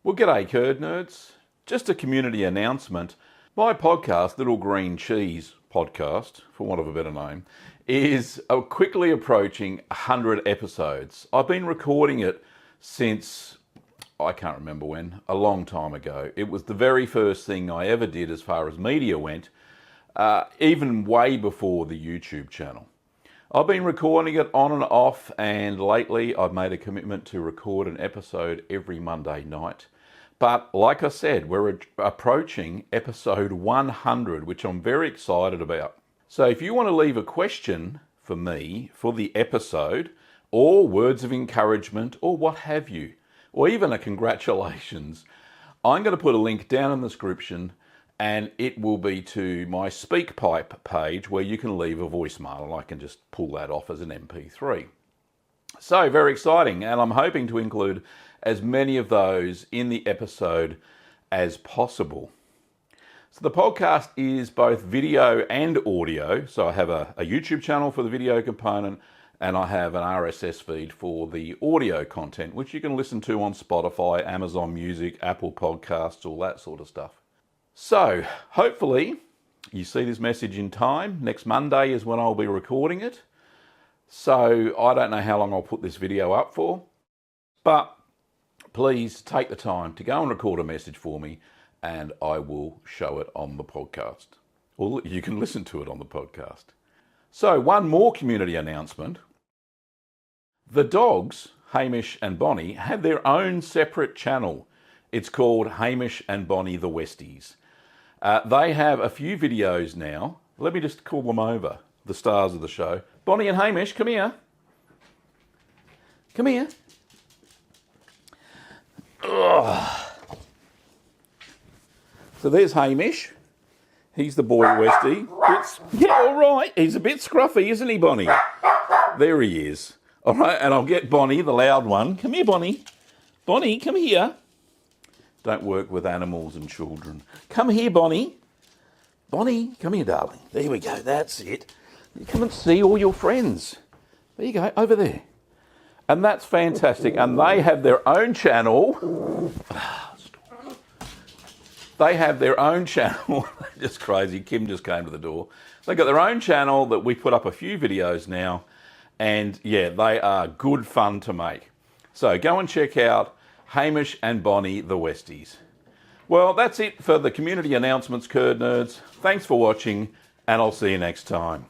Well, g'day, Curd Nerds. Just a community announcement. My podcast, Little Green Cheese Podcast, for want of a better name, is quickly approaching 100 episodes. I've been recording it since, I can't remember when, a long time ago. It was the very first thing I ever did as far as media went, even way before the YouTube channel. I've been recording it on and off, and lately I've made a commitment to record an episode every Monday night. But like I said, we're approaching episode 100, which I'm very excited about. So if you want to leave a question for me for the episode, or words of encouragement, or what have you, or even a congratulations, I'm going to put a link down in the description, and it will be to my SpeakPipe page where you can leave a voicemail, and I can just pull that off as an MP3. So very exciting, and I'm hoping to include as many of those in the episode as possible. So the podcast is both video and audio. So I have a YouTube channel for the video component, and I have an RSS feed for the audio content, which you can listen to on Spotify, Amazon Music, Apple Podcasts, all that sort of stuff. So hopefully you see this message in time. Next Monday is when I'll be recording it. So I don't know how long I'll put this video up for, but please take the time to go and record a message for me, and I will show it on the podcast. Or you can listen to it on the podcast. So one more community announcement. The dogs, Hamish and Bonnie, have their own separate channel. It's called Hamish and Bonnie the Westies. They have a few videos now. Let me just call them over, the stars of the show. Bonnie and Hamish, come here. Come here. Ugh. So there's Hamish. He's the boy Westie. Yeah, all right. He's a bit scruffy, isn't he, Bonnie? There he is. All right, and I'll get Bonnie, the loud one. Come here, Bonnie. Bonnie, come here. Don't work with animals and children. Come here, Bonnie. Bonnie, come here, darling. There we go. That's it. You come and see all your friends. There you go, over there. And that's fantastic. And they have their own channel. They have their own channel. Just crazy. Kim just came to the door. They've got their own channel that we put up a few videos now. And yeah, they are good fun to make. So go and check out Hamish and Bonnie the Westies. Well, that's it for the community announcements, Curd Nerds. Thanks for watching, and I'll see you next time.